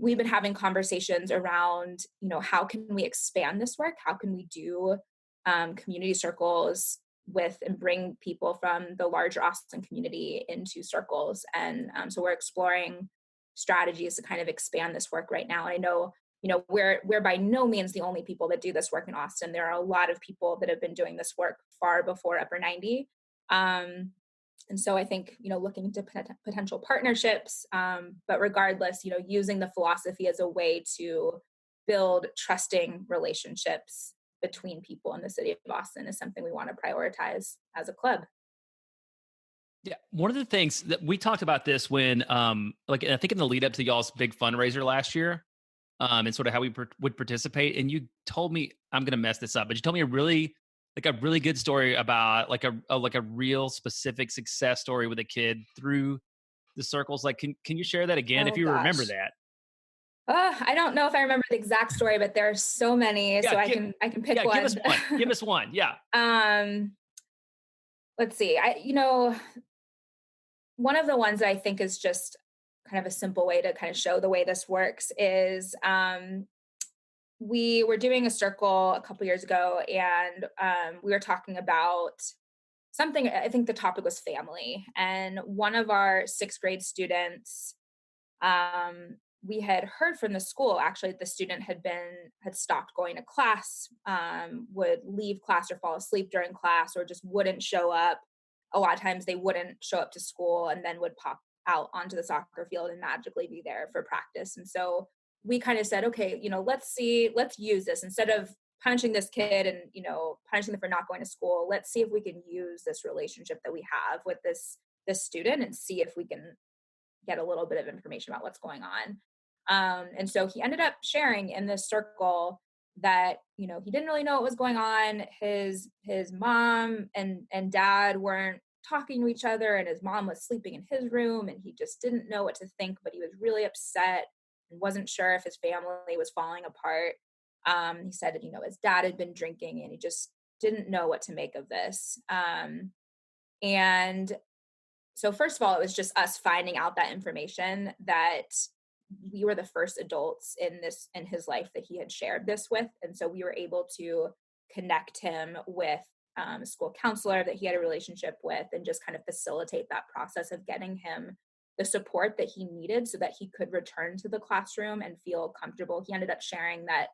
we've been having conversations around, how can we expand this work? How can we do community circles and bring people from the larger Austin community into circles? And so we're exploring strategies to kind of expand this work right now. And I know, we're by no means the only people that do this work in Austin. There are a lot of people that have been doing this work far before Upper 90. And so I think, looking into potential partnerships, but regardless, using the philosophy as a way to build trusting relationships between people in the city of Austin is something we want to prioritize as a club. Yeah. One of the things that we talked about this when, I think in the lead up to y'all's big fundraiser last year, and sort of how we would participate. And you told me, I'm going to mess this up, but you told me a really good story about a real specific success story with a kid through the circles. Like, can you share that again if you remember that? I don't know if I remember the exact story, but there are so many, so I can pick one. Give us one. Give us one. Yeah. Let's see. One of the ones that I think is just kind of a simple way to kind of show the way this works is we were doing a circle a couple years ago, and we were talking about something. I think the topic was family. And one of our sixth grade students, we had heard from the school, actually, the student had stopped going to class, would leave class or fall asleep during class, or just wouldn't show up. A lot of times they wouldn't show up to school and then would pop out onto the soccer field and magically be there for practice. And so we kind of said, okay, let's use this instead of punishing this kid and, punishing them for not going to school. Let's see if we can use this relationship that we have with this student and see if we can get a little bit of information about what's going on. And so he ended up sharing in this circle that, he didn't really know what was going on. His mom and dad weren't talking to each other, and his mom was sleeping in his room, and he just didn't know what to think, but he was really upset and wasn't sure if his family was falling apart. He said, his dad had been drinking, and he just didn't know what to make of this. And so first of all, it was just us finding out that information, that we were the first adults in his life that he had shared this with. And so we were able to connect him with a school counselor that he had a relationship with, and just kind of facilitate that process of getting him the support that he needed so that he could return to the classroom and feel comfortable. He ended up sharing that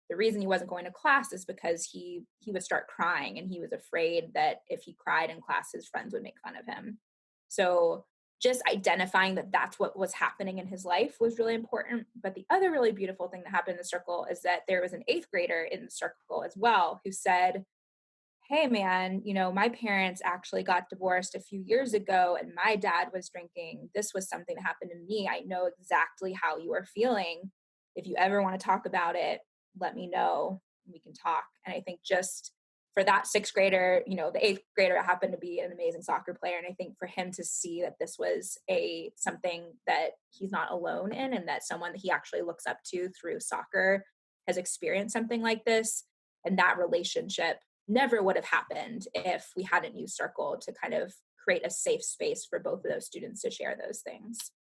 the reason he wasn't going to class is because he would start crying, and he was afraid that if he cried in class, his friends would make fun of him. So just identifying that that's what was happening in his life was really important. But the other really beautiful thing that happened in the circle is that there was an eighth grader in the circle as well who said, hey man, my parents actually got divorced a few years ago, and my dad was drinking. This was something that happened to me. I know exactly how you are feeling. If you ever want to talk about it, let me know. We can talk. And I think just for that sixth grader, the eighth grader happened to be an amazing soccer player. And I think for him to see that this was something that he's not alone in, and that someone that he actually looks up to through soccer has experienced something like this, and that relationship never would have happened if we hadn't used Circle to kind of create a safe space for both of those students to share those things.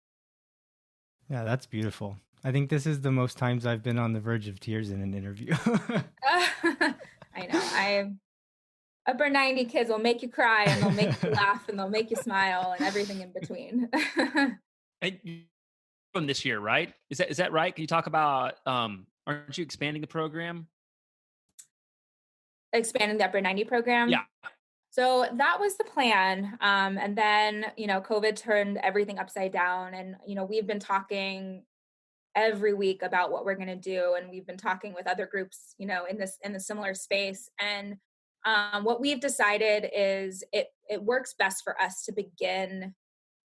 Yeah, that's beautiful. I think this is the most times I've been on the verge of tears in an interview. I know. Upper 90 kids will make you cry, and they'll make you laugh, and they'll make you smile, and everything in between. And from this year, right? Is that right? Can you talk about, aren't you expanding the program? Expanding the Upper 90 program? Yeah. So that was the plan. And then, COVID turned everything upside down. And, we've been talking every week about what we're going to do. And we've been talking with other groups, in the similar space. And what we've decided is it works best for us to begin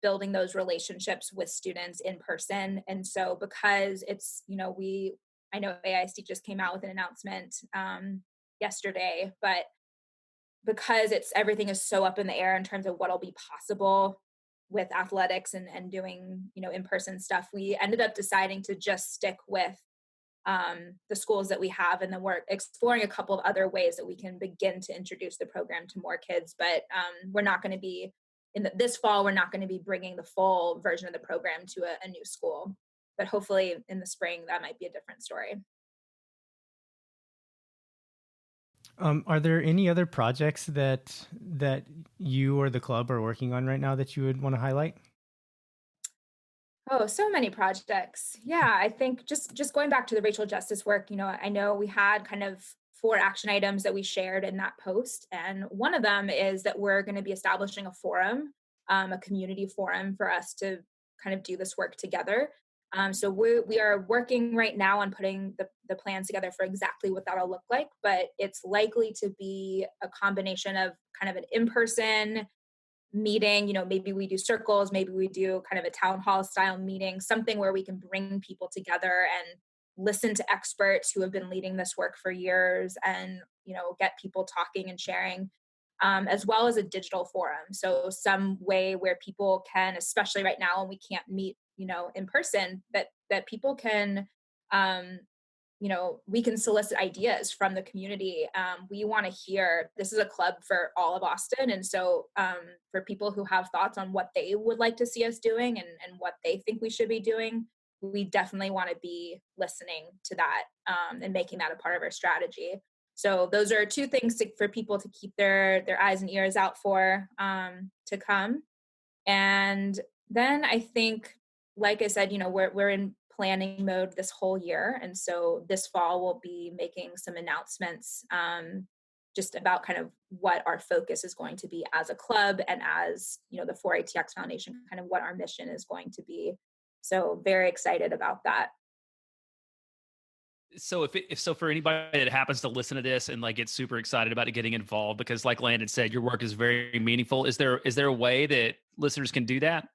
building those relationships with students in person. And so because it's, I know AISD just came out with an announcement yesterday, but because everything is so up in the air in terms of what'll be possible with athletics and doing, in-person stuff, we ended up deciding to just stick with the schools that we have, and then we're exploring a couple of other ways that we can begin to introduce the program to more kids. But we're not going to be this fall, we're not going to be bringing the full version of the program to a new school, but hopefully in the spring, that might be a different story. Are there any other projects that you or the club are working on right now that you would want to highlight? Oh, so many projects. Yeah, I think just going back to the racial justice work, I know we had kind of 4 action items that we shared in that post. And one of them is that we're going to be establishing a forum, a community forum for us to kind of do this work together. So we are working right now on putting the plans together for exactly what that'll look like, but it's likely to be a combination of kind of an in-person meeting. Maybe we do circles, maybe we do kind of a town hall style meeting, something where we can bring people together and listen to experts who have been leading this work for years, and get people talking and sharing, as well as a digital forum. So some way where people can, especially right now when we can't meet in person, that people can we can solicit ideas from the community. We want to hear, this is a club for all of Austin. And so for people who have thoughts on what they would like to see us doing and what they think we should be doing, we definitely want to be listening to that and making that a part of our strategy. So those are two things for people to keep their eyes and ears out for to come. And then I think, like I said, we're in planning mode this whole year. And so this fall we'll be making some announcements just about kind of what our focus is going to be as a club and as, the 4ATX Foundation, kind of what our mission is going to be. So very excited about that. So if so, for anybody that happens to listen to this and like get super excited about it getting involved, because like Landon said, your work is very meaningful. Is there a way that listeners can do that?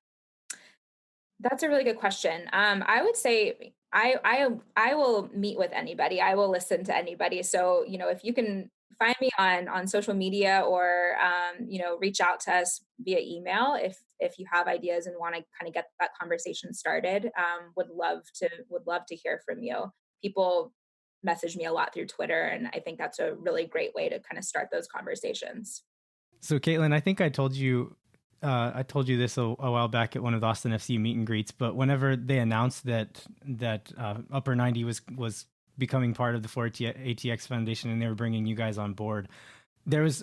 That's a really good question. I would say I will meet with anybody. I will listen to anybody. So if you can find me on social media or reach out to us via email if you have ideas and want to kind of get that conversation started. Would love to hear from you. People message me a lot through Twitter, and I think that's a really great way to kind of start those conversations. So Kaitlin, I think I told you this a while back at one of the Austin FC meet and greets, but whenever they announced that Upper 90 was becoming part of the 4ATX Foundation and they were bringing you guys on board, there's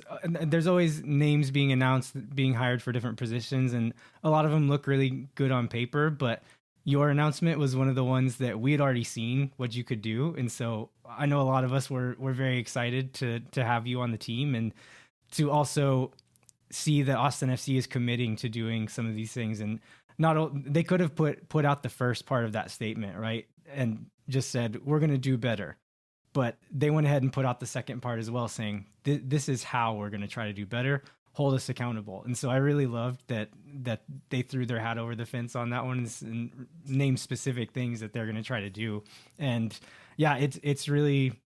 always names being announced, being hired for different positions, and a lot of them look really good on paper, but your announcement was one of the ones that we had already seen what you could do. And so I know a lot of us were very excited to have you on the team and to also see that Austin FC is committing to doing some of these things. And they could have put out the first part of that statement, right? And just said, we're going to do better. But they went ahead and put out the second part as well, saying, this is how we're going to try to do better. Hold us accountable. And so I really loved that they threw their hat over the fence on that one and named specific things that they're going to try to do. And yeah, it's really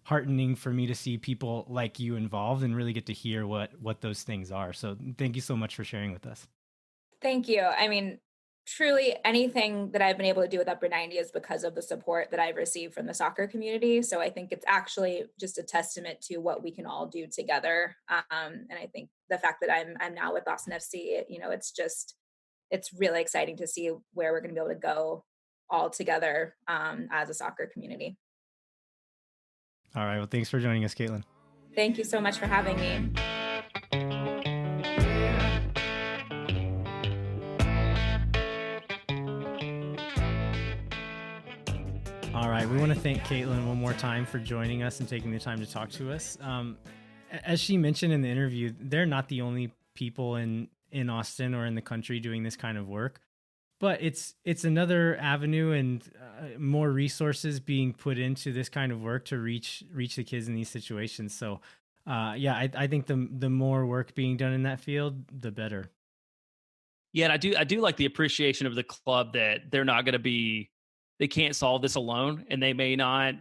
heartening for me to see people like you involved and really get to hear what those things are. So thank you so much for sharing with us. Thank you. I mean, truly anything that I've been able to do with Upper 90 is because of the support that I've received from the soccer community. So I think it's actually just a testament to what we can all do together. And I think the fact that I'm now with Austin FC, it's really exciting to see where we're going to be able to go all together as a soccer community. All right. Well, thanks for joining us, Kaitlin. Thank you so much for having me. All right. We want to thank Kaitlin one more time for joining us and taking the time to talk to us. As she mentioned in the interview, they're not the only people in Austin or in the country doing this kind of work, but it's another avenue and more resources being put into this kind of work to reach the kids in these situations. So I think the more work being done in that field, the better. Yeah, and I do like the appreciation of the club that they can't solve this alone, and they may not,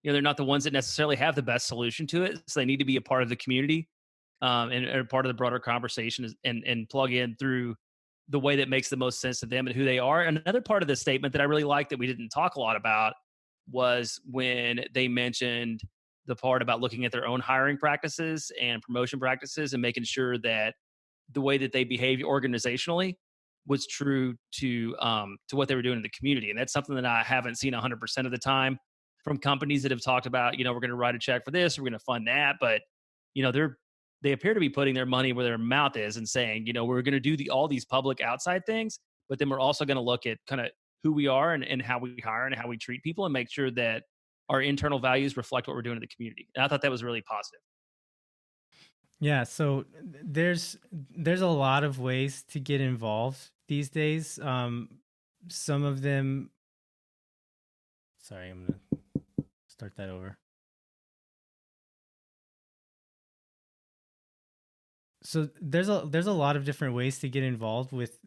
they're not the ones that necessarily have the best solution to it. So they need to be a part of the community and a part of the broader conversation and plug in through the way that makes the most sense to them and who they are. And another part of the statement that I really liked that we didn't talk a lot about was when they mentioned the part about looking at their own hiring practices and promotion practices and making sure that the way that they behave organizationally was true to what they were doing in the community. And that's something that I haven't seen 100% of the time from companies that have talked about, we're going to write a check for this, we're going to fund that. But, they appear to be putting their money where their mouth is and saying, we're going to do all these public outside things, but then we're also going to look at kind of who we are and how we hire and how we treat people and make sure that our internal values reflect what we're doing in the community. And I thought that was really positive. Yeah, so there's a lot of ways to get involved these days. Some of them. Sorry, I'm gonna start that over. So there's a lot of different ways to get involved with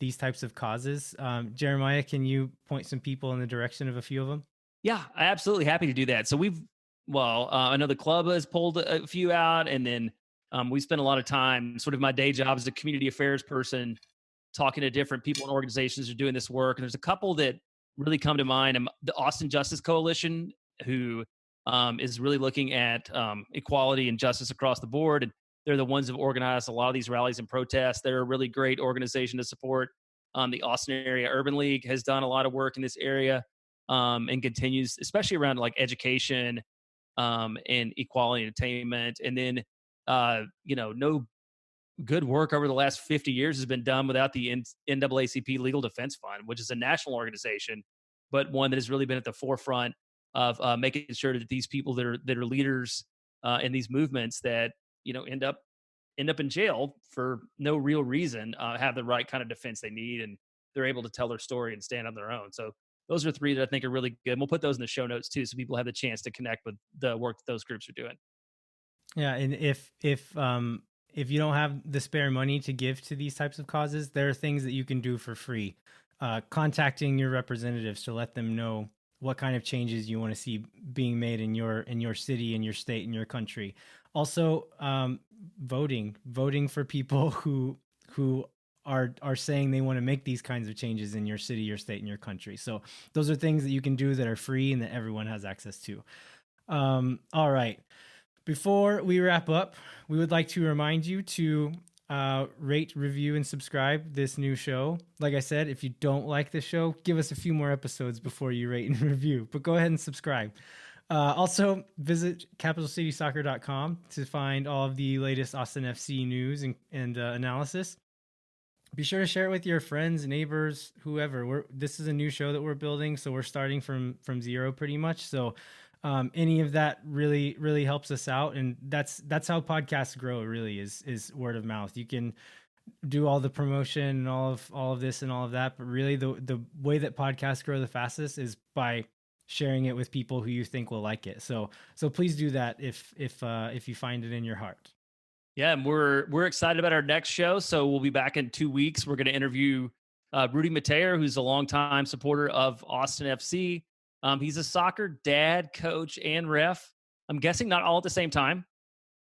these types of causes. Jeremiah, can you point some people in the direction of a few of them? Yeah, absolutely happy to do that. So I know the club has pulled a few out, and then we spent a lot of time, sort of my day job as a community affairs person, talking to different people and organizations who are doing this work. And there's a couple that really come to mind. The Austin Justice Coalition who is really looking at equality and justice across the board. And they're the ones who organized a lot of these rallies and protests. They're a really great organization to support. The Austin Area Urban League has done a lot of work in this area and continues, especially around like education and equality and attainment. And then, no good work over the last 50 years has been done without the NAACP Legal Defense Fund, which is a national organization, but one that has really been at the forefront of making sure that these people that are leaders in these movements that end up in jail for no real reason have the right kind of defense they need, and they're able to tell their story and stand on their own. So those are three that I think are really good. And we'll put those in the show notes too, so people have the chance to connect with the work that those groups are doing. Yeah, and if you don't have the spare money to give to these types of causes, there are things that you can do for free. Contacting your representatives to let them know what kind of changes you want to see being made in your city, in your state, in your country. Also, voting for people who are saying they want to make these kinds of changes in your city, your state, and your country. So those are things that you can do that are free and that everyone has access to. All right. Before we wrap up, we would like to remind you to rate, review, and subscribe this new show. Like I said, if you don't like this show, give us a few more episodes before you rate and review, but go ahead and subscribe. Also, visit capitalcitysoccer.com to find all of the latest Austin FC news and analysis. Be sure to share it with your friends, neighbors, whoever. This is a new show that we're building, so we're starting from zero pretty much. So any of that really helps us out, and that's how podcasts grow. Really, is word of mouth. You can do all the promotion and all of this and all of that, but really the way that podcasts grow the fastest is by sharing it with people who you think will like it. So please do that if you find it in your heart. Yeah, and we're excited about our next show. So we'll be back in 2 weeks. We're going to interview Rudy Mateer, who's a longtime supporter of Austin FC. He's a soccer dad, coach, and ref. I'm guessing not all at the same time,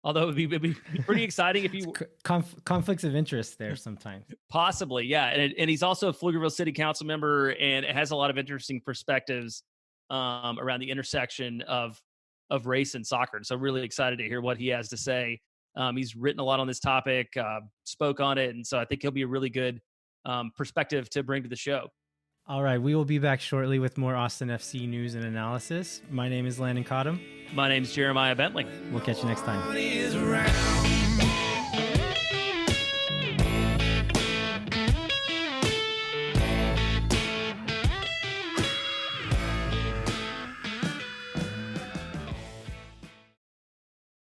although it'd be pretty exciting if you conflicts of interest there sometimes. Possibly, yeah. And he's also a Pflugerville City Council member, and it has a lot of interesting perspectives around the intersection of race and soccer. And so really excited to hear what he has to say. He's written a lot on this topic, spoke on it, and so I think he'll be a really good perspective to bring to the show. All right, we will be back shortly with more Austin FC news and analysis. My name is Landon Cottom. My name is Jeremiah Bentley. We'll catch you next time.